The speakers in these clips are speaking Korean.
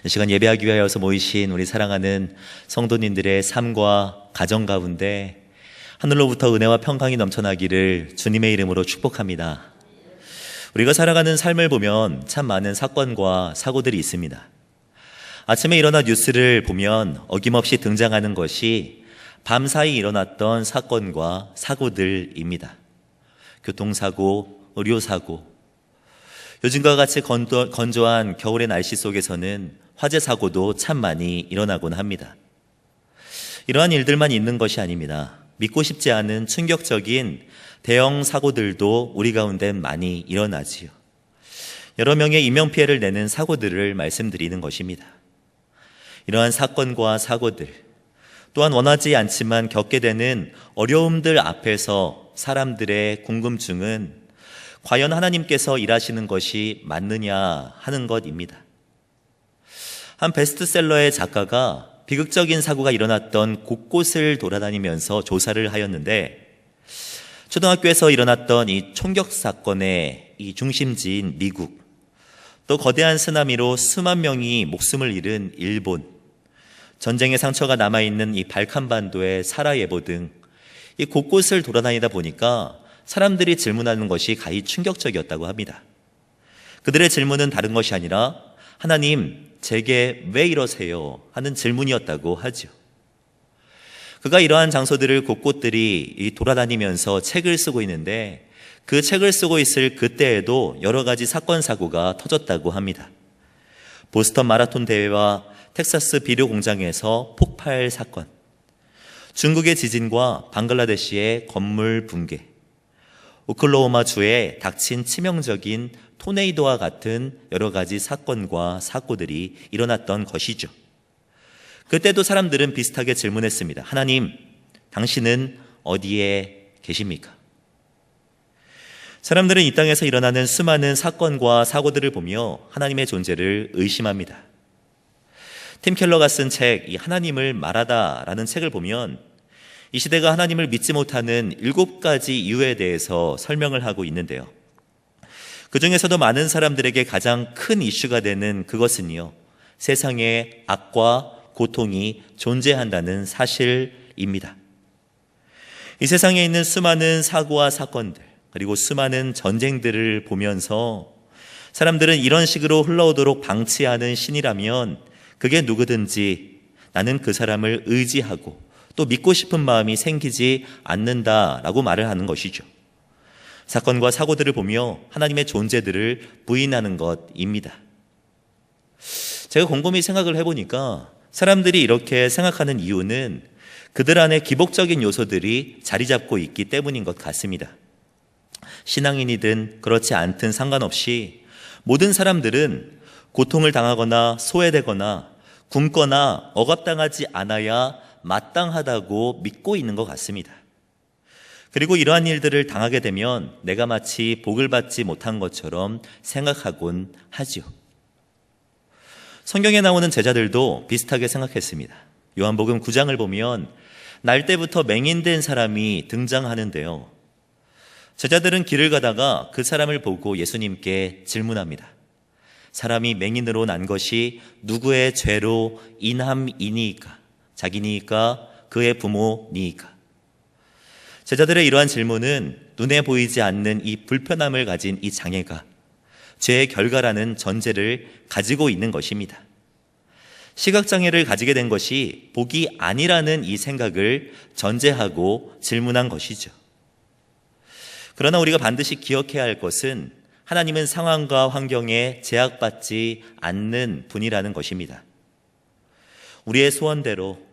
이 시간 예배하기 위하여서 모이신 우리 사랑하는 성도님들의 삶과 가정 가운데 하늘로부터 은혜와 평강이 넘쳐나기를 주님의 이름으로 축복합니다. 우리가 살아가는 삶을 보면 참 많은 사건과 사고들이 있습니다. 아침에 일어나 뉴스를 보면 어김없이 등장하는 것이 밤사이 일어났던 사건과 사고들입니다. 교통사고, 의료사고, 요즘과 같이 건조한 겨울의 날씨 속에서는 화재 사고도 참 많이 일어나곤 합니다. 이러한 일들만 있는 것이 아닙니다. 믿고 싶지 않은 충격적인 대형 사고들도 우리 가운데 많이 일어나지요. 여러 명의 인명피해를 내는 사고들을 말씀드리는 것입니다. 이러한 사건과 사고들, 또한 원하지 않지만 겪게 되는 어려움들 앞에서 사람들의 궁금증은 과연 하나님께서 일하시는 것이 맞느냐 하는 것입니다. 한 베스트셀러의 작가가 비극적인 사고가 일어났던 곳곳을 돌아다니면서 조사를 하였는데, 초등학교에서 일어났던 이 총격 사건의 이 중심지인 미국, 또 거대한 쓰나미로 수만 명이 목숨을 잃은 일본, 전쟁의 상처가 남아있는 이 발칸반도의 사라예보 등 이 곳곳을 돌아다니다 보니까 사람들이 질문하는 것이 가히 충격적이었다고 합니다. 그들의 질문은 다른 것이 아니라 하나님, 제게 왜 이러세요? 하는 질문이었다고 하죠. 그가 이러한 장소들을 곳곳들이 돌아다니면서 책을 쓰고 있는데, 그 책을 쓰고 있을 그때에도 여러 가지 사건 사고가 터졌다고 합니다. 보스턴 마라톤 대회와 텍사스 비료 공장에서 폭발 사건, 중국의 지진과 방글라데시의 건물 붕괴, 오클라호마 주에 닥친 치명적인 토네이도와 같은 여러 가지 사건과 사고들이 일어났던 것이죠. 그때도 사람들은 비슷하게 질문했습니다. 하나님, 당신은 어디에 계십니까? 사람들은 이 땅에서 일어나는 수많은 사건과 사고들을 보며 하나님의 존재를 의심합니다. 팀 켈러가 쓴 책, 이 하나님을 말하다라는 책을 보면 이 시대가 하나님을 믿지 못하는 7가지 이유에 대해서 설명을 하고 있는데요. 그 중에서도 많은 사람들에게 가장 큰 이슈가 되는 그것은요, 세상에 악과 고통이 존재한다는 사실입니다. 이 세상에 있는 수많은 사고와 사건들, 그리고 수많은 전쟁들을 보면서 사람들은 이런 식으로 흘러오도록 방치하는 신이라면 그게 누구든지 나는 그 사람을 의지하고 또 믿고 싶은 마음이 생기지 않는다라고 말을 하는 것이죠. 사건과 사고들을 보며 하나님의 존재들을 부인하는 것입니다. 제가 곰곰이 생각을 해보니까 사람들이 이렇게 생각하는 이유는 그들 안에 기복적인 요소들이 자리 잡고 있기 때문인 것 같습니다. 신앙인이든 그렇지 않든 상관없이 모든 사람들은 고통을 당하거나 소외되거나 굶거나 억압당하지 않아야 마땅하다고 믿고 있는 것 같습니다. 그리고 이러한 일들을 당하게 되면 내가 마치 복을 받지 못한 것처럼 생각하곤 하죠. 성경에 나오는 제자들도 비슷하게 생각했습니다. 요한복음 9장을 보면 날 때부터 맹인된 사람이 등장하는데요. 제자들은 길을 가다가 그 사람을 보고 예수님께 질문합니다. 사람이 맹인으로 난 것이 누구의 죄로 인함이니이까? 자기니이까? 그의 부모니이까? 제자들의 이러한 질문은 눈에 보이지 않는 이 불편함을 가진 이 장애가 죄의 결과라는 전제를 가지고 있는 것입니다. 시각장애를 가지게 된 것이 복이 아니라는 이 생각을 전제하고 질문한 것이죠. 그러나 우리가 반드시 기억해야 할 것은 하나님은 상황과 환경에 제약받지 않는 분이라는 것입니다. 우리의 소원대로,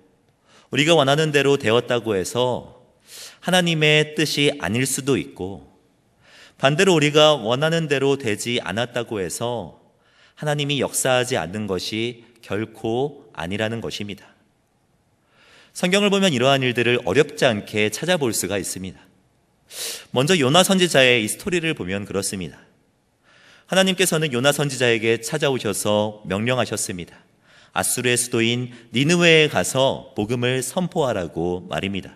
우리가 원하는 대로 되었다고 해서 하나님의 뜻이 아닐 수도 있고, 반대로 우리가 원하는 대로 되지 않았다고 해서 하나님이 역사하지 않는 것이 결코 아니라는 것입니다. 성경을 보면 이러한 일들을 어렵지 않게 찾아볼 수가 있습니다. 먼저 요나 선지자의 이 스토리를 보면 그렇습니다. 하나님께서는 요나 선지자에게 찾아오셔서 명령하셨습니다. 아수르의 수도인 니느웨에 가서 복음을 선포하라고 말입니다.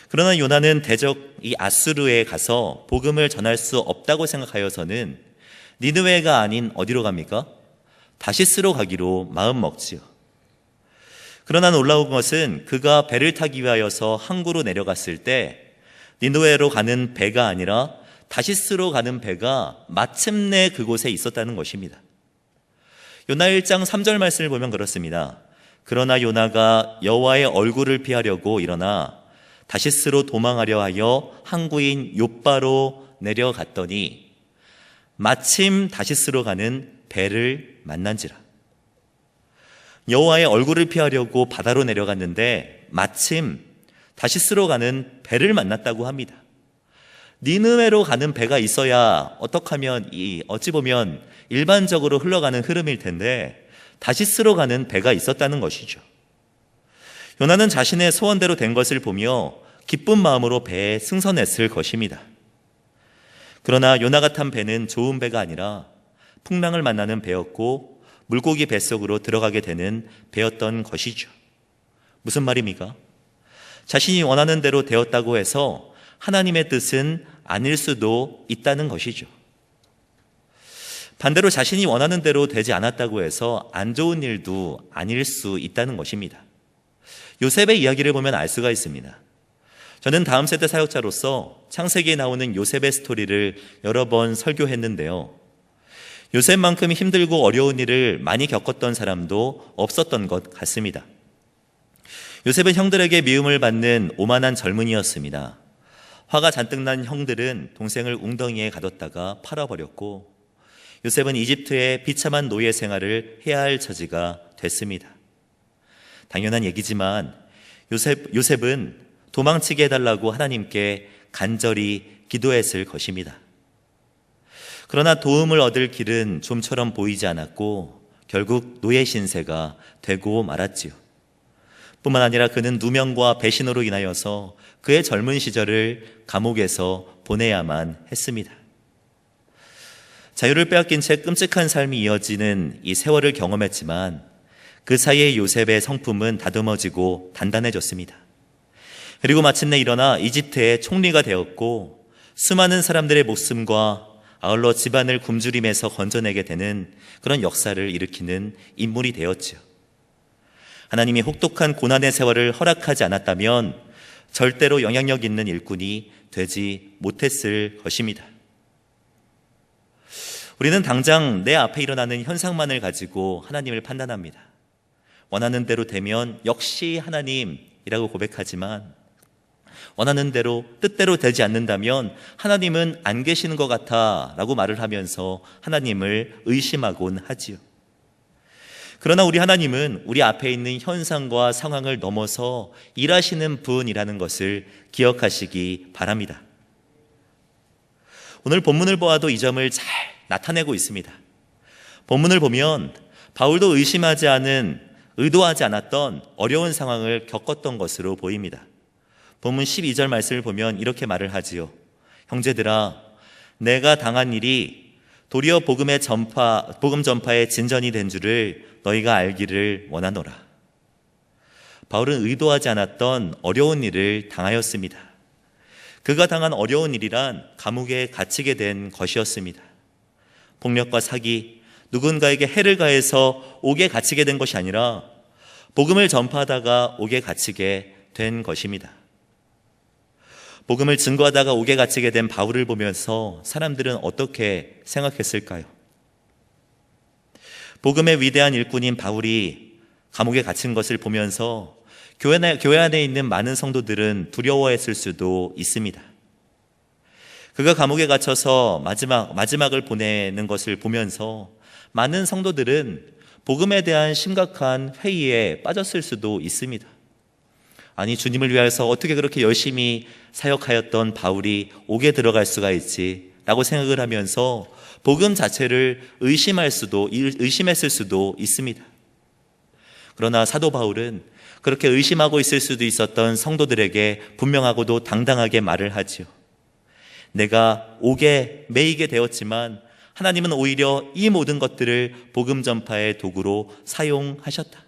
그러나 요나는 대적 이 아수르에 가서 복음을 전할 수 없다고 생각하여서는 니느웨가 아닌 어디로 갑니까? 다시스로 가기로 마음 먹지요. 그러나 놀라운 것은 그가 배를 타기 위하여서 항구로 내려갔을 때 니느웨로 가는 배가 아니라 다시스로 가는 배가 마침내 그곳에 있었다는 것입니다. 요나 1장 3절 말씀을 보면 그렇습니다. 그러나 요나가 여호와의 얼굴을 피하려고 일어나 다시스로 도망하려 하여 항구인 욥바로 내려갔더니 마침 다시스로 가는 배를 만난지라. 여호와의 얼굴을 피하려고 바다로 내려갔는데 마침 다시스로 가는 배를 만났다고 합니다. 니느웨로 가는 배가 있어야 어찌 보면 일반적으로 흘러가는 흐름일 텐데 다시스로 가는 배가 있었다는 것이죠. 요나는 자신의 소원대로 된 것을 보며 기쁜 마음으로 배에 승선했을 것입니다. 그러나 요나가 탄 배는 좋은 배가 아니라 풍랑을 만나는 배였고 물고기 뱃속으로 들어가게 되는 배였던 것이죠. 무슨 말입니까? 자신이 원하는 대로 되었다고 해서 하나님의 뜻은 아닐 수도 있다는 것이죠. 반대로 자신이 원하는 대로 되지 않았다고 해서 안 좋은 일도 아닐 수 있다는 것입니다. 요셉의 이야기를 보면 알 수가 있습니다. 저는 다음 세대 사역자로서 창세기에 나오는 요셉의 스토리를 여러 번 설교했는데요. 요셉만큼 힘들고 어려운 일을 많이 겪었던 사람도 없었던 것 같습니다. 요셉은 형들에게 미움을 받는 오만한 젊은이였습니다. 화가 잔뜩 난 형들은 동생을 웅덩이에 가뒀다가 팔아버렸고 요셉은 이집트의 비참한 노예 생활을 해야 할 처지가 됐습니다. 당연한 얘기지만 요셉은 도망치게 해달라고 하나님께 간절히 기도했을 것입니다. 그러나 도움을 얻을 길은 좀처럼 보이지 않았고 결국 노예 신세가 되고 말았지요. 뿐만 아니라 그는 누명과 배신으로 인하여서 그의 젊은 시절을 감옥에서 보내야만 했습니다. 자유를 빼앗긴 채 끔찍한 삶이 이어지는 이 세월을 경험했지만 그 사이에 요셉의 성품은 다듬어지고 단단해졌습니다. 그리고 마침내 일어나 이집트의 총리가 되었고 수많은 사람들의 목숨과 아울러 집안을 굶주림에서 건져내게 되는 그런 역사를 일으키는 인물이 되었지요. 하나님이 혹독한 고난의 세월을 허락하지 않았다면 절대로 영향력 있는 일꾼이 되지 못했을 것입니다. 우리는 당장 내 앞에 일어나는 현상만을 가지고 하나님을 판단합니다. 원하는 대로 되면 역시 하나님이라고 고백하지만 원하는 대로 뜻대로 되지 않는다면 하나님은 안 계시는 것 같아 라고 말을 하면서 하나님을 의심하곤 하지요. 그러나 우리 하나님은 우리 앞에 있는 현상과 상황을 넘어서 일하시는 분이라는 것을 기억하시기 바랍니다. 오늘 본문을 보아도 이 점을 잘 나타내고 있습니다. 본문을 보면 바울도 의도하지 않았던 어려운 상황을 겪었던 것으로 보입니다. 본문 12절 말씀을 보면 이렇게 말을 하지요. 형제들아, 내가 당한 일이 도리어 복음 전파의 진전이 된 줄을 너희가 알기를 원하노라. 바울은 의도하지 않았던 어려운 일을 당하였습니다. 그가 당한 어려운 일이란 감옥에 갇히게 된 것이었습니다. 폭력과 사기, 누군가에게 해를 가해서 옥에 갇히게 된 것이 아니라 복음을 전파하다가 옥에 갇히게 된 것입니다. 복음을 증거하다가 옥에 갇히게 된 바울을 보면서 사람들은 어떻게 생각했을까요? 복음의 위대한 일꾼인 바울이 감옥에 갇힌 것을 보면서 교회 안에 있는 많은 성도들은 두려워했을 수도 있습니다. 그가 감옥에 갇혀서 마지막을 보내는 것을 보면서 많은 성도들은 복음에 대한 심각한 회의에 빠졌을 수도 있습니다. 아니, 주님을 위하여서 어떻게 그렇게 열심히 사역하였던 바울이 옥에 들어갈 수가 있지? 라고 생각을 하면서 복음 자체를 의심했을 수도 있습니다. 그러나 사도 바울은 그렇게 의심하고 있을 수도 있었던 성도들에게 분명하고도 당당하게 말을 하지요. 내가 옥에 매이게 되었지만 하나님은 오히려 이 모든 것들을 복음 전파의 도구로 사용하셨다.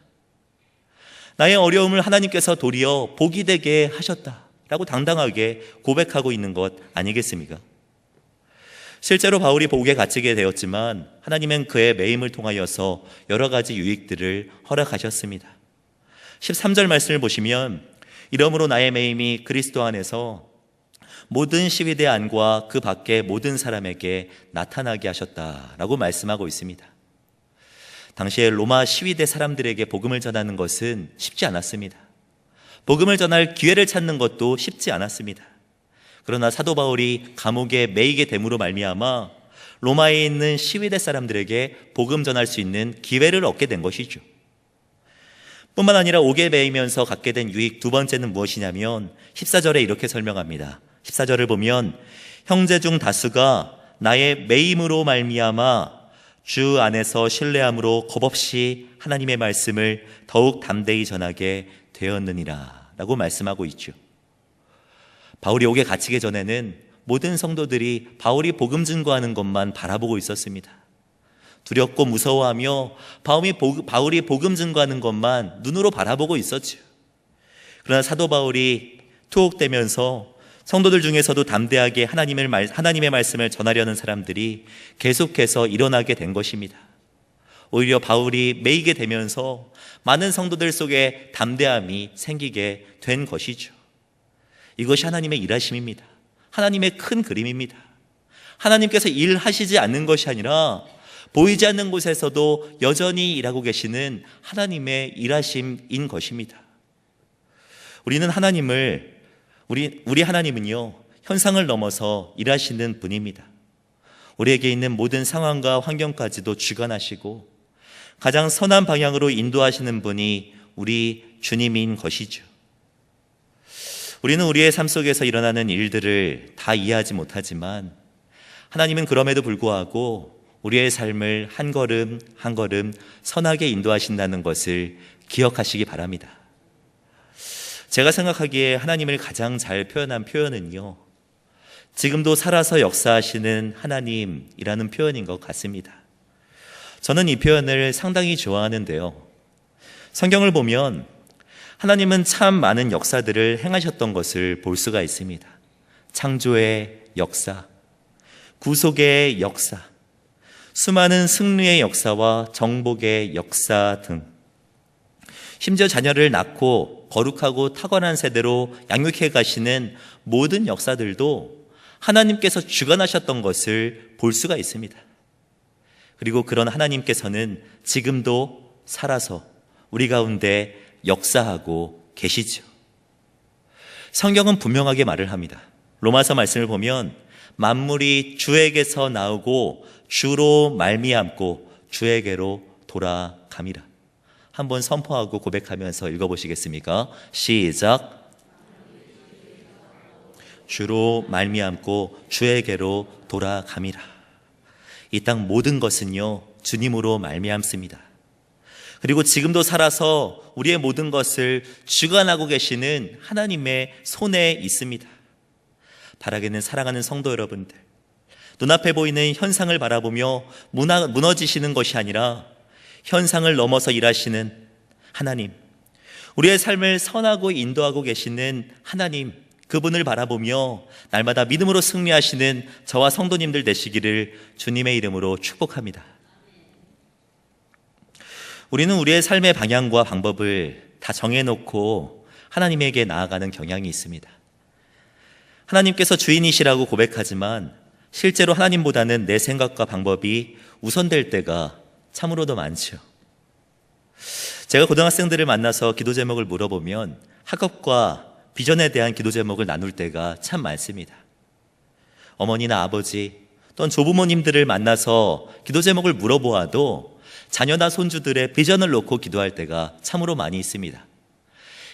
나의 어려움을 하나님께서 도리어 복이 되게 하셨다 라고 당당하게 고백하고 있는 것 아니겠습니까? 실제로 바울이 복에 갇히게 되었지만 하나님은 그의 매임을 통하여서 여러 가지 유익들을 허락하셨습니다. 13절 말씀을 보시면 이러므로 나의 매임이 그리스도 안에서 모든 시위대 안과 그 밖의 모든 사람에게 나타나게 하셨다라고 말씀하고 있습니다. 당시에 로마 시위대 사람들에게 복음을 전하는 것은 쉽지 않았습니다. 복음을 전할 기회를 찾는 것도 쉽지 않았습니다. 그러나 사도 바울이 감옥에 매이게 됨으로 말미암아 로마에 있는 시위대 사람들에게 복음 전할 수 있는 기회를 얻게 된 것이죠. 뿐만 아니라 옥에 매이면서 갖게 된 유익 두 번째는 무엇이냐면 14절에 이렇게 설명합니다. 14절을 보면 형제 중 다수가 나의 매임으로 말미암아 주 안에서 신뢰함으로 겁없이 하나님의 말씀을 더욱 담대히 전하게 되었느니라 라고 말씀하고 있죠. 바울이 옥에 갇히기 전에는 모든 성도들이 바울이 복음 증거하는 것만 바라보고 있었습니다. 두렵고 무서워하며 바울이 복음 증거하는 것만 눈으로 바라보고 있었죠. 그러나 사도 바울이 투옥되면서 성도들 중에서도 담대하게 하나님의 말씀을 전하려는 사람들이 계속해서 일어나게 된 것입니다. 오히려 바울이 매이게 되면서 많은 성도들 속에 담대함이 생기게 된 것이죠. 이것이 하나님의 일하심입니다. 하나님의 큰 그림입니다. 하나님께서 일하시지 않는 것이 아니라 보이지 않는 곳에서도 여전히 일하고 계시는 하나님의 일하심인 것입니다. 우리 하나님은요, 현상을 넘어서 일하시는 분입니다. 우리에게 있는 모든 상황과 환경까지도 주관하시고 가장 선한 방향으로 인도하시는 분이 우리 주님인 것이죠. 우리는 우리의 삶 속에서 일어나는 일들을 다 이해하지 못하지만 하나님은 그럼에도 불구하고 우리의 삶을 한 걸음 한 걸음 선하게 인도하신다는 것을 기억하시기 바랍니다. 제가 생각하기에 하나님을 가장 잘 표현한 표현은요, 지금도 살아서 역사하시는 하나님이라는 표현인 것 같습니다. 저는 이 표현을 상당히 좋아하는데요. 성경을 보면 하나님은 참 많은 역사들을 행하셨던 것을 볼 수가 있습니다. 창조의 역사, 구속의 역사, 수많은 승리의 역사와 정복의 역사 등, 심지어 자녀를 낳고 거룩하고 탁월한 세대로 양육해 가시는 모든 역사들도 하나님께서 주관하셨던 것을 볼 수가 있습니다. 그리고 그런 하나님께서는 지금도 살아서 우리 가운데 역사하고 계시죠. 성경은 분명하게 말을 합니다. 로마서 말씀을 보면 만물이 주에게서 나오고 주로 말미암고 주에게로 돌아감이라. 한번 선포하고 고백하면서 읽어보시겠습니까? 시작. 주로 말미암고 주에게로 돌아감이라. 이 땅 모든 것은요, 주님으로 말미암습니다. 그리고 지금도 살아서 우리의 모든 것을 주관하고 계시는 하나님의 손에 있습니다. 바라기는 사랑하는 성도 여러분들, 눈앞에 보이는 현상을 바라보며 무너지시는 것이 아니라 현상을 넘어서 일하시는 하나님, 우리의 삶을 선하고 인도하고 계시는 하나님, 그분을 바라보며 날마다 믿음으로 승리하시는 저와 성도님들 되시기를 주님의 이름으로 축복합니다. 우리는 우리의 삶의 방향과 방법을 다 정해놓고 하나님에게 나아가는 경향이 있습니다. 하나님께서 주인이시라고 고백하지만 실제로 하나님보다는 내 생각과 방법이 우선될 때가 참으로도 많죠. 제가 고등학생들을 만나서 기도 제목을 물어보면 학업과 비전에 대한 기도 제목을 나눌 때가 참 많습니다. 어머니나 아버지 또는 조부모님들을 만나서 기도 제목을 물어보아도 자녀나 손주들의 비전을 놓고 기도할 때가 참으로 많이 있습니다.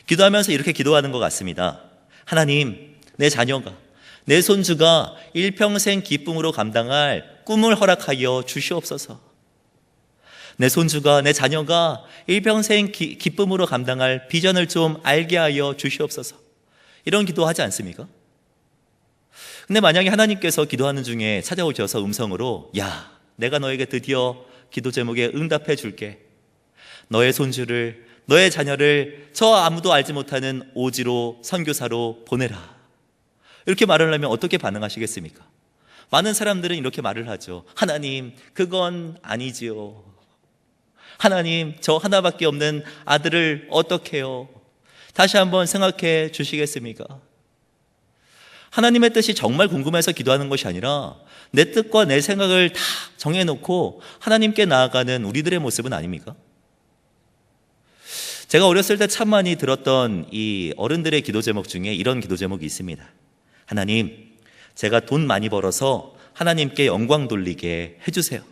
기도하면서 이렇게 기도하는 것 같습니다. 하나님, 내 자녀가, 내 손주가 일평생 기쁨으로 감당할 꿈을 허락하여 주시옵소서. 내 손주가, 내 자녀가 일평생 기쁨으로 감당할 비전을 좀 알게 하여 주시옵소서. 이런 기도하지 않습니까? 근데 만약에 하나님께서 기도하는 중에 찾아오셔서 음성으로, 야, 내가 너에게 드디어 기도 제목에 응답해 줄게. 너의 손주를, 너의 자녀를 저 아무도 알지 못하는 오지로 선교사로 보내라. 이렇게 말을 하면 어떻게 반응하시겠습니까? 많은 사람들은 이렇게 말을 하죠. 하나님, 그건 아니지요. 하나님, 저 하나밖에 없는 아들을 어떡해요? 다시 한번 생각해 주시겠습니까? 하나님의 뜻이 정말 궁금해서 기도하는 것이 아니라 내 뜻과 내 생각을 다 정해놓고 하나님께 나아가는 우리들의 모습은 아닙니까? 제가 어렸을 때 참 많이 들었던 이 어른들의 기도 제목 중에 이런 기도 제목이 있습니다. 하나님, 제가 돈 많이 벌어서 하나님께 영광 돌리게 해주세요.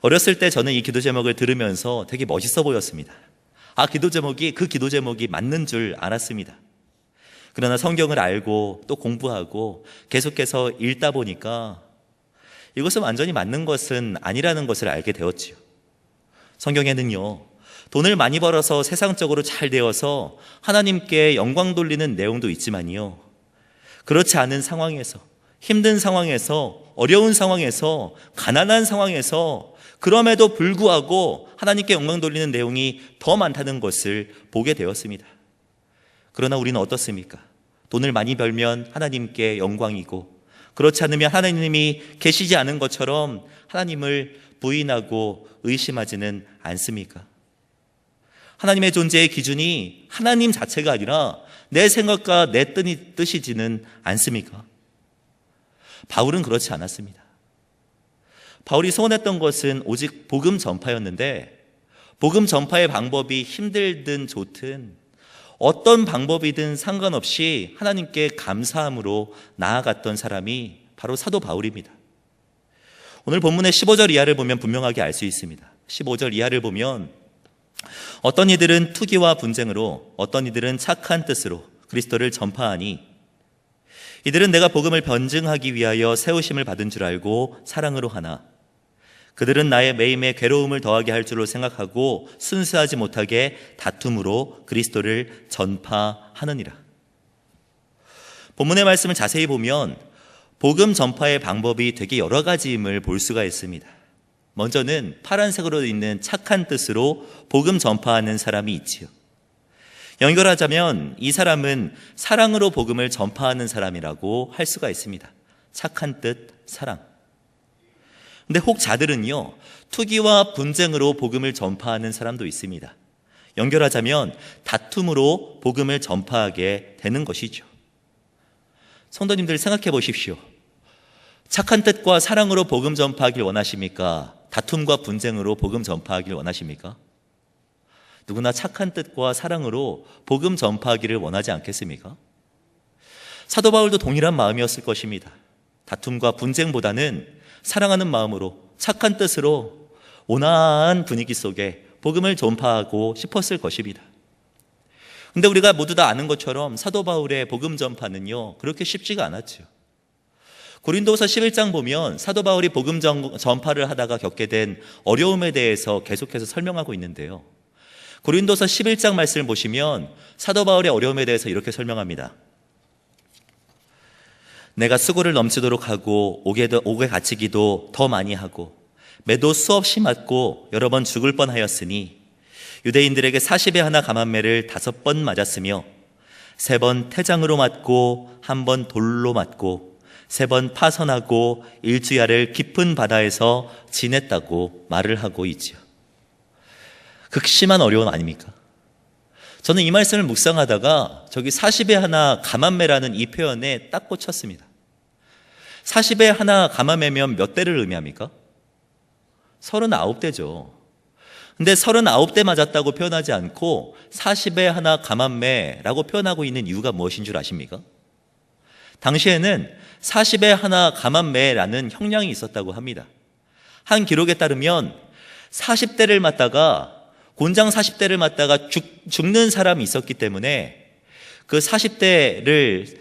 어렸을 때 저는 이 기도 제목을 들으면서 되게 멋있어 보였습니다. 그 기도 제목이 맞는 줄 알았습니다. 그러나 성경을 알고 또 공부하고 계속해서 읽다 보니까 이것은 완전히 맞는 것은 아니라는 것을 알게 되었지요. 성경에는요, 돈을 많이 벌어서 세상적으로 잘 되어서 하나님께 영광 돌리는 내용도 있지만요, 그렇지 않은 상황에서, 힘든 상황에서, 어려운 상황에서, 가난한 상황에서 그럼에도 불구하고 하나님께 영광 돌리는 내용이 더 많다는 것을 보게 되었습니다. 그러나 우리는 어떻습니까? 돈을 많이 벌면 하나님께 영광이고, 그렇지 않으면 하나님이 계시지 않은 것처럼 하나님을 부인하고 의심하지는 않습니까? 하나님의 존재의 기준이 하나님 자체가 아니라 내 생각과 내 뜻이지는 않습니까? 바울은 그렇지 않았습니다. 바울이 소원했던 것은 오직 복음 전파였는데, 복음 전파의 방법이 힘들든 좋든 어떤 방법이든 상관없이 하나님께 감사함으로 나아갔던 사람이 바로 사도 바울입니다. 오늘 본문의 15절 이하를 보면 분명하게 알 수 있습니다. 15절 이하를 보면 어떤 이들은 투기와 분쟁으로, 어떤 이들은 착한 뜻으로 그리스도를 전파하니 이들은 내가 복음을 변증하기 위하여 세우심을 받은 줄 알고 사랑으로 하나 그들은 나의 매임에 괴로움을 더하게 할 줄로 생각하고 순수하지 못하게 다툼으로 그리스도를 전파하느니라. 본문의 말씀을 자세히 보면 복음 전파의 방법이 되게 여러 가지임을 볼 수가 있습니다. 먼저는 파란색으로 있는 착한 뜻으로 복음 전파하는 사람이 있지요. 연결하자면 이 사람은 사랑으로 복음을 전파하는 사람이라고 할 수가 있습니다. 착한 뜻, 사랑. 근데 혹자들은요, 투기와 분쟁으로 복음을 전파하는 사람도 있습니다. 연결하자면 다툼으로 복음을 전파하게 되는 것이죠. 성도님들 생각해 보십시오. 착한 뜻과 사랑으로 복음 전파하길 원하십니까? 다툼과 분쟁으로 복음 전파하길 원하십니까? 누구나 착한 뜻과 사랑으로 복음 전파하기를 원하지 않겠습니까? 사도 바울도 동일한 마음이었을 것입니다. 다툼과 분쟁보다는 사랑하는 마음으로, 착한 뜻으로 온화한 분위기 속에 복음을 전파하고 싶었을 것입니다. 근데 우리가 모두 다 아는 것처럼 사도 바울의 복음 전파는요, 그렇게 쉽지가 않았죠. 고린도서 11장 보면 사도 바울이 복음 전파를 하다가 겪게 된 어려움에 대해서 계속해서 설명하고 있는데요, 고린도서 11장 말씀을 보시면 사도 바울의 어려움에 대해서 이렇게 설명합니다. 내가 수고를 넘치도록 하고 옥에 갇히기도 더 많이 하고 매도 수없이 맞고 여러 번 죽을 뻔하였으니 유대인들에게 40에 하나 감한매를 5번 맞았으며 3번 태장으로 맞고 1번 돌로 맞고 3번 파선하고 일주야를 깊은 바다에서 지냈다고 말을 하고 있지요. 극심한 어려움 아닙니까? 저는 이 말씀을 묵상하다가 저기 40에 하나 감한매라는 이 표현에 딱 꽂혔습니다. 40에 하나 감한매면 몇 대를 의미합니까? 39대죠. 근데 39대 맞았다고 표현하지 않고 40에 하나 감한매라고 표현하고 있는 이유가 무엇인 줄 아십니까? 당시에는 40에 하나 감한매라는 형량이 있었다고 합니다. 한 기록에 따르면 40대를 맞다가 곤장 40대를 맞다가 죽는 사람이 있었기 때문에 그 40대를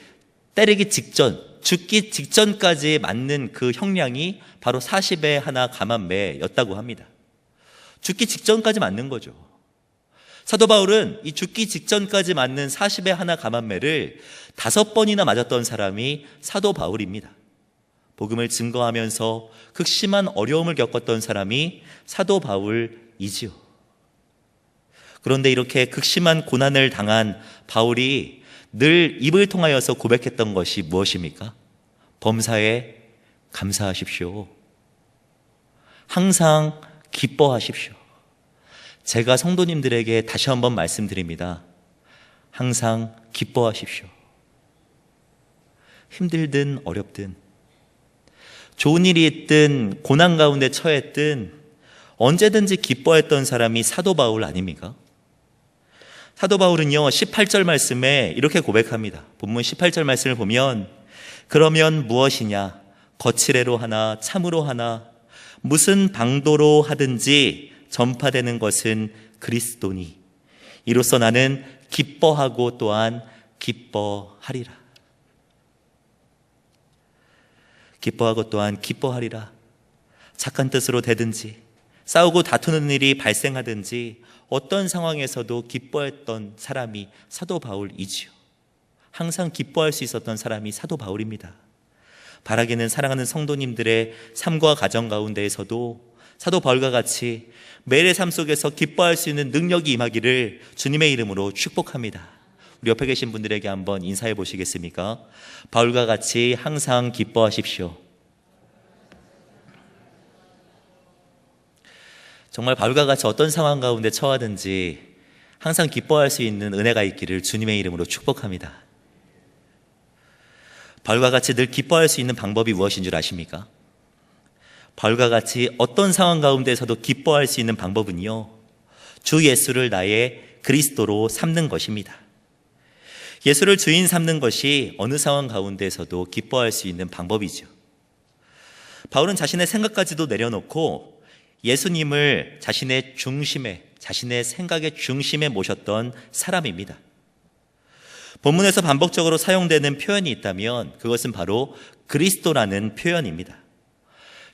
때리기 직전, 죽기 직전까지 맞는 그 형량이 바로 40에 하나 감한매였다고 합니다. 죽기 직전까지 맞는 거죠. 사도 바울은 이 죽기 직전까지 맞는 40에 하나 감한매를 5번이나 맞았던 사람이 사도 바울입니다. 복음을 증거하면서 극심한 어려움을 겪었던 사람이 사도 바울이지요. 그런데 이렇게 극심한 고난을 당한 바울이 늘 입을 통하여서 고백했던 것이 무엇입니까? 범사에 감사하십시오. 항상 기뻐하십시오. 제가 성도님들에게 다시 한번 말씀드립니다. 항상 기뻐하십시오. 힘들든 어렵든, 좋은 일이 있든 고난 가운데 처했든 언제든지 기뻐했던 사람이 사도 바울 아닙니까? 사도 바울은요 18절 말씀에 이렇게 고백합니다. 본문 18절 말씀을 보면, 그러면 무엇이냐, 거칠애로 하나 참으로 하나 무슨 방도로 하든지 전파되는 것은 그리스도니 이로써 나는 기뻐하고 또한 기뻐하리라. 기뻐하고 또한 기뻐하리라. 착한 뜻으로 되든지 싸우고 다투는 일이 발생하든지 어떤 상황에서도 기뻐했던 사람이 사도 바울이지요. 항상 기뻐할 수 있었던 사람이 사도 바울입니다. 바라기는 사랑하는 성도님들의 삶과 가정 가운데에서도 사도 바울과 같이 매일의 삶 속에서 기뻐할 수 있는 능력이 임하기를 주님의 이름으로 축복합니다. 우리 옆에 계신 분들에게 한번 인사해 보시겠습니까? 바울과 같이 항상 기뻐하십시오. 정말 바울과 같이 어떤 상황 가운데 처하든지 항상 기뻐할 수 있는 은혜가 있기를 주님의 이름으로 축복합니다. 바울과 같이 늘 기뻐할 수 있는 방법이 무엇인 줄 아십니까? 바울과 같이 어떤 상황 가운데서도 기뻐할 수 있는 방법은요, 주 예수를 나의 그리스도로 삼는 것입니다. 예수를 주인 삼는 것이 어느 상황 가운데서도 기뻐할 수 있는 방법이죠. 바울은 자신의 생각까지도 내려놓고 예수님을 자신의 중심에, 자신의 생각의 중심에 모셨던 사람입니다. 본문에서 반복적으로 사용되는 표현이 있다면 그것은 바로 그리스도라는 표현입니다.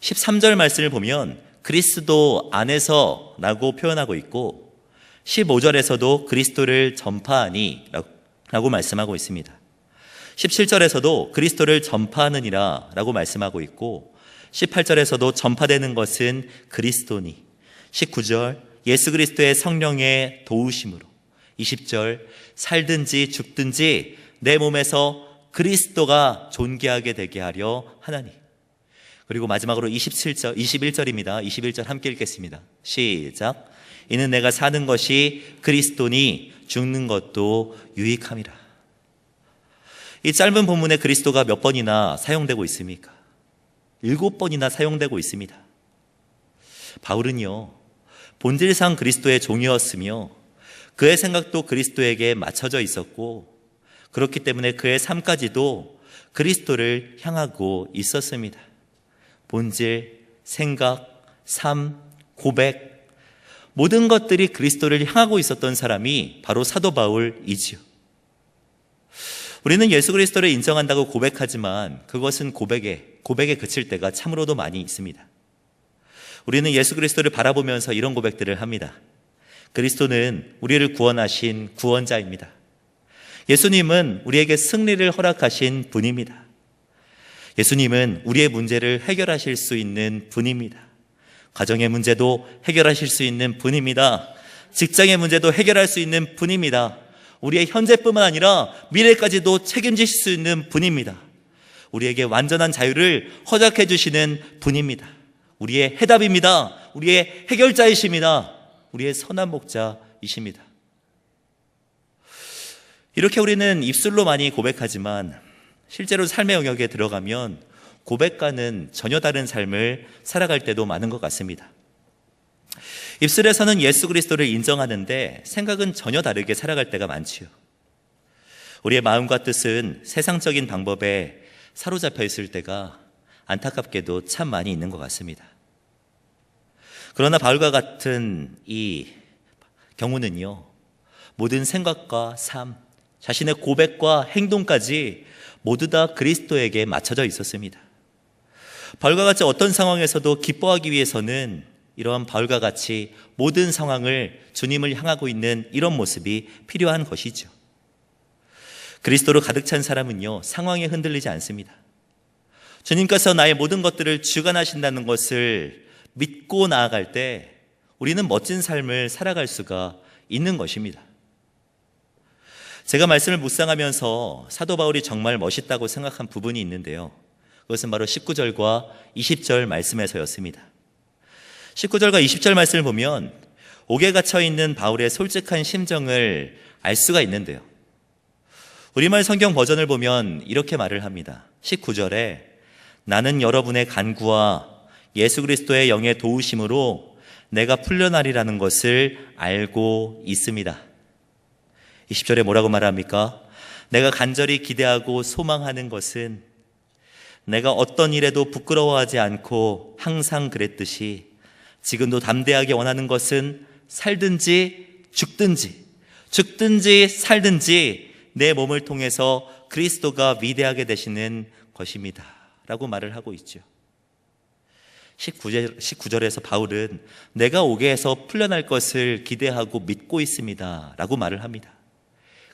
13절 말씀을 보면 그리스도 안에서 라고 표현하고 있고 15절에서도 그리스도를 전파하니 라고 말씀하고 있습니다. 17절에서도 그리스도를 전파하느니라 라고 말씀하고 있고 18절에서도 전파되는 것은 그리스도니, 19절 예수 그리스도의 성령의 도우심으로, 20절 살든지 죽든지 내 몸에서 그리스도가 존귀하게 되게 하려 하나니. 그리고 마지막으로 21절입니다. 21절 함께 읽겠습니다. 시작. 이는 내가 사는 것이 그리스도니 죽는 것도 유익함이라. 이 짧은 본문에 그리스도가 몇 번이나 사용되고 있습니까? 7번이나 사용되고 있습니다. 바울은요, 본질상 그리스도의 종이었으며 그의 생각도 그리스도에게 맞춰져 있었고 그렇기 때문에 그의 삶까지도 그리스도를 향하고 있었습니다. 본질, 생각, 삶, 고백, 모든 것들이 그리스도를 향하고 있었던 사람이 바로 사도 바울이지요. 우리는 예수 그리스도를 인정한다고 고백하지만 그것은 고백에 그칠 때가 참으로도 많이 있습니다. 우리는 예수 그리스도를 바라보면서 이런 고백들을 합니다. 그리스도는 우리를 구원하신 구원자입니다. 예수님은 우리에게 승리를 허락하신 분입니다. 예수님은 우리의 문제를 해결하실 수 있는 분입니다. 가정의 문제도 해결하실 수 있는 분입니다. 직장의 문제도 해결할 수 있는 분입니다. 우리의 현재뿐만 아니라 미래까지도 책임지실 수 있는 분입니다. 우리에게 완전한 자유를 허락해 주시는 분입니다. 우리의 해답입니다. 우리의 해결자이십니다. 우리의 선한 목자이십니다. 이렇게 우리는 입술로 많이 고백하지만 실제로 삶의 영역에 들어가면 고백과는 전혀 다른 삶을 살아갈 때도 많은 것 같습니다. 입술에서는 예수 그리스도를 인정하는데 생각은 전혀 다르게 살아갈 때가 많지요. 우리의 마음과 뜻은 세상적인 방법에 사로잡혀 있을 때가 안타깝게도 참 많이 있는 것 같습니다. 그러나 바울과 같은 이 경우는요, 모든 생각과 삶, 자신의 고백과 행동까지 모두 다 그리스도에게 맞춰져 있었습니다. 바울과 같이 어떤 상황에서도 기뻐하기 위해서는 이러한 바울과 같이 모든 상황을 주님을 향하고 있는 이런 모습이 필요한 것이죠. 그리스도로 가득 찬 사람은요, 상황에 흔들리지 않습니다. 주님께서 나의 모든 것들을 주관하신다는 것을 믿고 나아갈 때 우리는 멋진 삶을 살아갈 수가 있는 것입니다. 제가 말씀을 묵상하면서 사도 바울이 정말 멋있다고 생각한 부분이 있는데요. 그것은 바로 19절과 20절 말씀에서였습니다. 19절과 20절 말씀을 보면 옥에 갇혀 있는 바울의 솔직한 심정을 알 수가 있는데요. 우리말 성경 버전을 보면 이렇게 말을 합니다. 19절에 나는 여러분의 간구와 예수 그리스도의 영의 도우심으로 내가 풀려나리라는 것을 알고 있습니다. 20절에 뭐라고 말합니까? 내가 간절히 기대하고 소망하는 것은 내가 어떤 일에도 부끄러워하지 않고 항상 그랬듯이 지금도 담대하게 원하는 것은 살든지 죽든지 살든지 내 몸을 통해서 그리스도가 위대하게 되시는 것입니다 라고 말을 하고 있죠. 19절에서 바울은 내가 옥에서 풀려날 것을 기대하고 믿고 있습니다 라고 말을 합니다.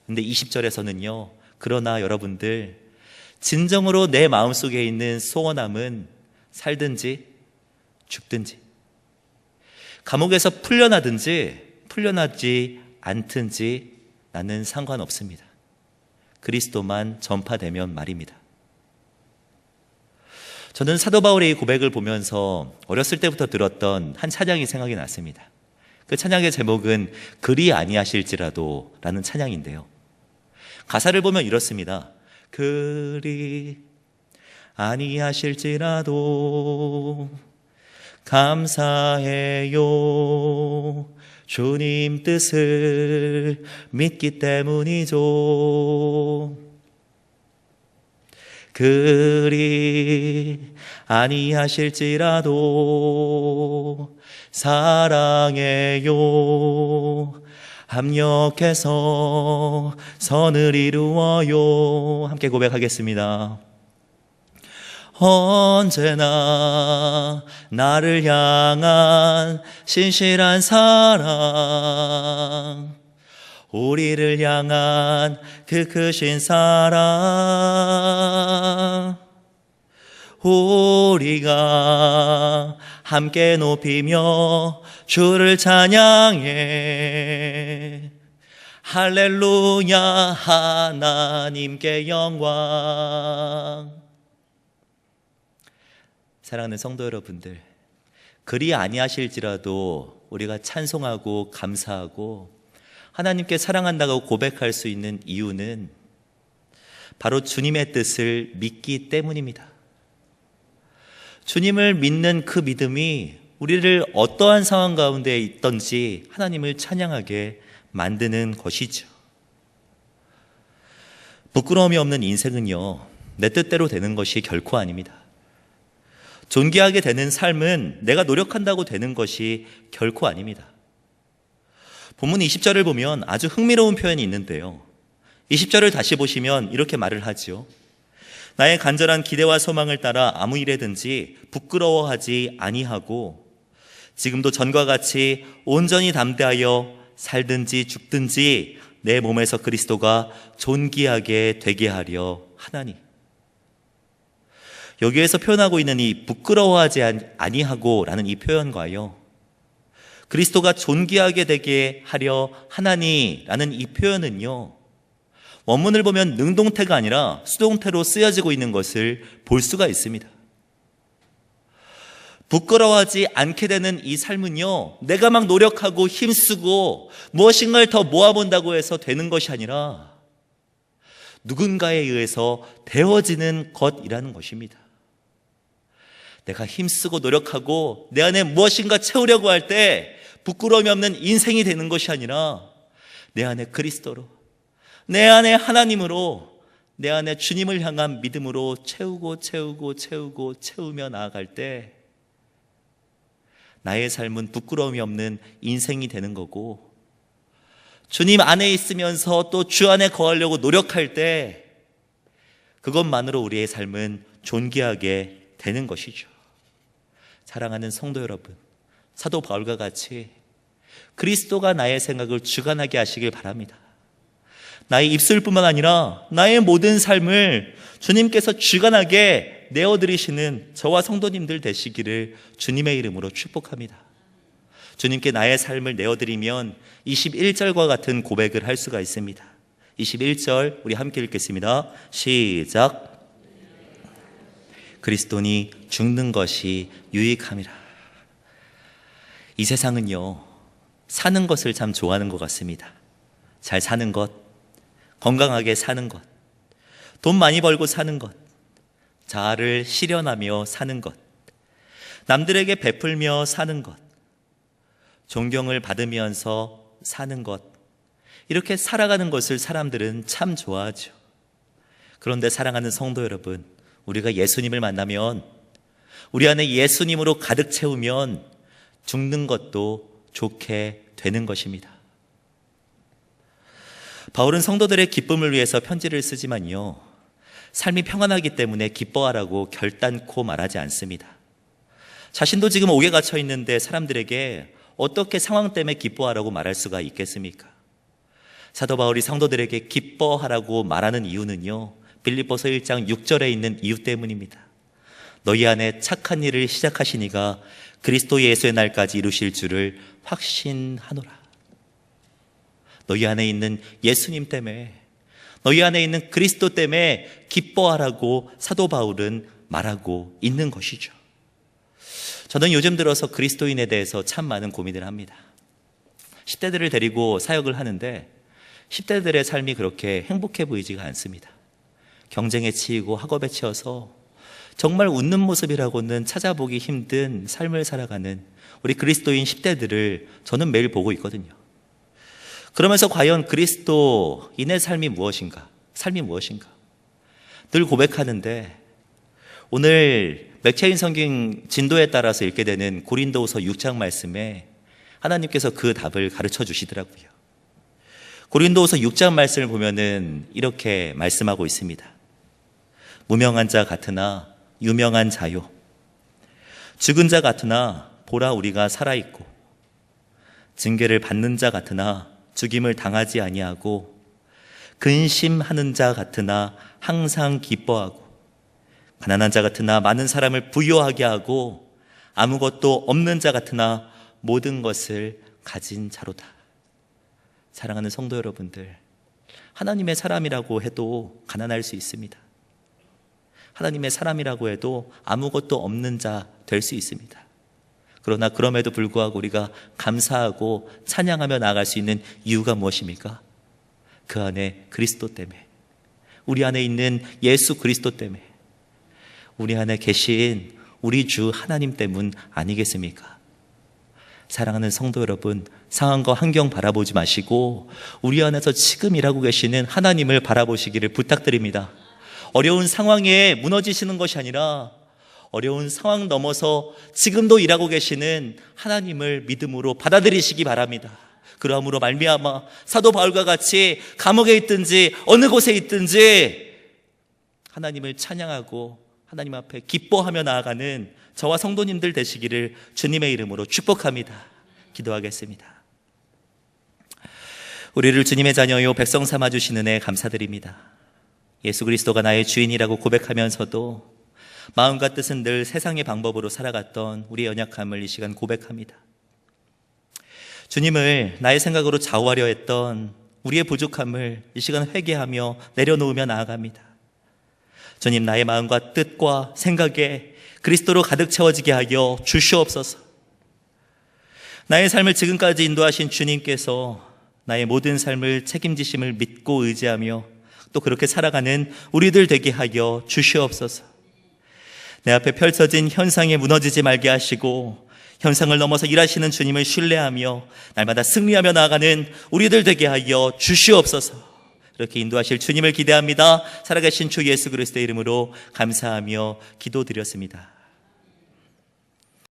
근데 20절에서는요, 그러나 여러분들 진정으로 내 마음속에 있는 소원함은 살든지 죽든지, 감옥에서 풀려나든지 풀려나지 않든지 나는 상관없습니다. 그리스도만 전파되면 말입니다. 저는 사도 바울의 이 고백을 보면서 어렸을 때부터 들었던 한 찬양이 생각이 났습니다. 그 찬양의 제목은 그리 아니하실지라도 라는 찬양인데요, 가사를 보면 이렇습니다. 그리 아니하실지라도 감사해요. 주님 뜻을 믿기 때문이죠. 그리 아니하실지라도 사랑해요. 합력해서 선을 이루어요. 함께 고백하겠습니다. 언제나 나를 향한 신실한 사랑, 우리를 향한 그 크신 사랑, 우리가 함께 높이며 주를 찬양해. 할렐루야, 하나님께 영광. 사랑하는 성도 여러분들, 그리 아니하실지라도 우리가 찬송하고 감사하고 하나님께 사랑한다고 고백할 수 있는 이유는 바로 주님의 뜻을 믿기 때문입니다. 주님을 믿는 그 믿음이 우리를 어떠한 상황 가운데 있든지 하나님을 찬양하게 만드는 것이죠. 부끄러움이 없는 인생은요, 내 뜻대로 되는 것이 결코 아닙니다. 존귀하게 되는 삶은 내가 노력한다고 되는 것이 결코 아닙니다. 본문 20절을 보면 아주 흥미로운 표현이 있는데요, 20절을 다시 보시면 이렇게 말을 하죠. 나의 간절한 기대와 소망을 따라 아무 일에든지 부끄러워하지 아니하고 지금도 전과 같이 온전히 담대하여 살든지 죽든지 내 몸에서 그리스도가 존귀하게 되게 하려 하나니. 여기에서 표현하고 있는 이 부끄러워하지 아니하고 라는 이 표현과요, 그리스도가 존귀하게 되게 하려 하나니 라는 이 표현은요, 원문을 보면 능동태가 아니라 수동태로 쓰여지고 있는 것을 볼 수가 있습니다. 부끄러워하지 않게 되는 이 삶은요, 내가 막 노력하고 힘쓰고 무엇인가를 더 모아본다고 해서 되는 것이 아니라 누군가에 의해서 되어지는 것이라는 것입니다. 내가 힘쓰고 노력하고 내 안에 무엇인가 채우려고 할 때 부끄러움이 없는 인생이 되는 것이 아니라 내 안에 그리스도로, 내 안에 하나님으로, 내 안에 주님을 향한 믿음으로 채우며 나아갈 때 나의 삶은 부끄러움이 없는 인생이 되는 거고, 주님 안에 있으면서 또 주 안에 거하려고 노력할 때 그것만으로 우리의 삶은 존귀하게 되는 것이죠. 사랑하는 성도 여러분, 사도 바울과 같이 그리스도가 나의 생각을 주관하게 하시길 바랍니다. 나의 입술뿐만 아니라 나의 모든 삶을 주님께서 주관하게 내어드리시는 저와 성도님들 되시기를 주님의 이름으로 축복합니다. 주님께 나의 삶을 내어드리면 21절과 같은 고백을 할 수가 있습니다. 21절 우리 함께 읽겠습니다. 시작. 그리스도니 죽는 것이 유익함이라. 이 세상은요, 사는 것을 참 좋아하는 것 같습니다. 잘 사는 것, 건강하게 사는 것, 돈 많이 벌고 사는 것, 자아를 실현하며 사는 것, 남들에게 베풀며 사는 것, 존경을 받으면서 사는 것, 이렇게 살아가는 것을 사람들은 참 좋아하죠. 그런데 사랑하는 성도 여러분, 우리가 예수님을 만나면, 우리 안에 예수님으로 가득 채우면 죽는 것도 좋게 되는 것입니다. 바울은 성도들의 기쁨을 위해서 편지를 쓰지만요, 삶이 평안하기 때문에 기뻐하라고 결단코 말하지 않습니다. 자신도 지금 옥에 갇혀 있는데 사람들에게 어떻게 상황 때문에 기뻐하라고 말할 수가 있겠습니까? 사도 바울이 성도들에게 기뻐하라고 말하는 이유는요, 빌립보서 1장 6절에 있는 이유 때문입니다. 너희 안에 착한 일을 시작하신 이가 그리스도 예수의 날까지 이루실 줄을 확신하노라. 너희 안에 있는 예수님 때문에, 너희 안에 있는 그리스도 때문에 기뻐하라고 사도 바울은 말하고 있는 것이죠. 저는 요즘 들어서 그리스도인에 대해서 참 많은 고민을 합니다. 10대들을 데리고 사역을 하는데 10대들의 삶이 그렇게 행복해 보이지가 않습니다. 경쟁에 치이고 학업에 치여서 정말 웃는 모습이라고는 찾아보기 힘든 삶을 살아가는 우리 그리스도인 10대들을 저는 매일 보고 있거든요. 그러면서 과연 그리스도인의 삶이 무엇인가? 삶이 무엇인가? 늘 고백하는데 오늘 맥체인 성경 진도에 따라서 읽게 되는 고린도후서 6장 말씀에 하나님께서 그 답을 가르쳐 주시더라고요. 고린도후서 6장 말씀을 보면은 이렇게 말씀하고 있습니다. 무명한 자 같으나 유명한 자요, 죽은 자 같으나 보라 우리가 살아있고, 징계를 받는 자 같으나 죽임을 당하지 아니하고, 근심하는 자 같으나 항상 기뻐하고, 가난한 자 같으나 많은 사람을 부유하게 하고, 아무것도 없는 자 같으나 모든 것을 가진 자로다. 사랑하는 성도 여러분들, 하나님의 사람이라고 해도 가난할 수 있습니다. 하나님의 사람이라고 해도 아무것도 없는 자 될 수 있습니다. 그러나 그럼에도 불구하고 우리가 감사하고 찬양하며 나아갈 수 있는 이유가 무엇입니까? 그 안에 그리스도 때문에, 우리 안에 있는 예수 그리스도 때문에, 우리 안에 계신 우리 주 하나님 때문 아니겠습니까? 사랑하는 성도 여러분, 상황과 환경 바라보지 마시고 우리 안에서 지금 일하고 계시는 하나님을 바라보시기를 부탁드립니다. 어려운 상황에 무너지시는 것이 아니라 어려운 상황 넘어서 지금도 일하고 계시는 하나님을 믿음으로 받아들이시기 바랍니다. 그러함으로 말미암아 사도 바울과 같이 감옥에 있든지 어느 곳에 있든지 하나님을 찬양하고 하나님 앞에 기뻐하며 나아가는 저와 성도님들 되시기를 주님의 이름으로 축복합니다. 기도하겠습니다. 우리를 주님의 자녀요 백성 삼아주시는 은혜 감사드립니다. 예수 그리스도가 나의 주인이라고 고백하면서도 마음과 뜻은 늘 세상의 방법으로 살아갔던 우리의 연약함을 이 시간 고백합니다. 주님을 나의 생각으로 좌우하려 했던 우리의 부족함을 이 시간 회개하며 내려놓으며 나아갑니다. 주님, 나의 마음과 뜻과 생각에 그리스도로 가득 채워지게 하여 주시옵소서. 나의 삶을 지금까지 인도하신 주님께서 나의 모든 삶을 책임지심을 믿고 의지하며 또 그렇게 살아가는 우리들 되게 하여 주시옵소서. 내 앞에 펼쳐진 현상에 무너지지 말게 하시고 현상을 넘어서 일하시는 주님을 신뢰하며 날마다 승리하며 나아가는 우리들 되게 하여 주시옵소서. 이렇게 인도하실 주님을 기대합니다. 살아계신 주 예수 그리스도의 이름으로 감사하며 기도드렸습니다.